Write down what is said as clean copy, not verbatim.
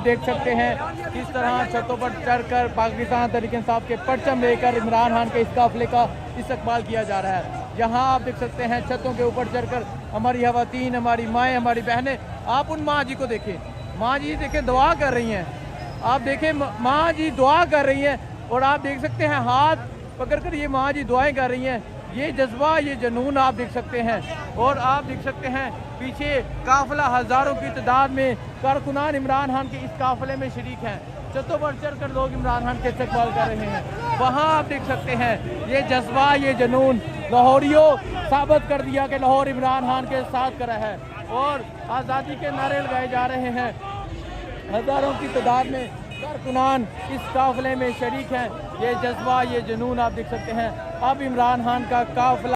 देख सकते हैं किस तरह छतों पर चढ़कर पाकिस्तान तहरीक इंसाफ के परचम लेकर इमरान खान के इस काफिले का इस्तकबाल किया जा रहा है। यहाँ आप देख सकते हैं छतों के ऊपर चढ़कर हमारी खवातीन, हमारी माएँ, हमारी बहनें, आप उन माँ जी को देखें, माँ जी देखें दुआ कर रही हैं, आप देखें माँ जी दुआ कर रही हैं और आप देख सकते हैं हाथ पकड़कर ये माँ जी दुआएं कर रही हैं। ये जज्बा, ये जुनून आप देख सकते हैं। और आप देख सकते हैं पीछे काफिला हज़ारों की तादाद में कारकुनान इमरान खान के इस काफिले में शरीक हैं। छतों पर चढ़कर लोग इमरान खान के इस्तकबाल कर रहे हैं। वहाँ आप देख सकते हैं ये जज्बा, ये जुनून लाहौरियों साबित कर दिया कि लाहौर इमरान खान के साथ खड़ा है और आज़ादी के नारे लगाए जा रहे हैं। हज़ारों की तादाद में कारकुनान इस काफिले में शरीक हैं। ये जज्बा, ये जुनून आप देख सकते हैं। अब इमरान खान का काफिला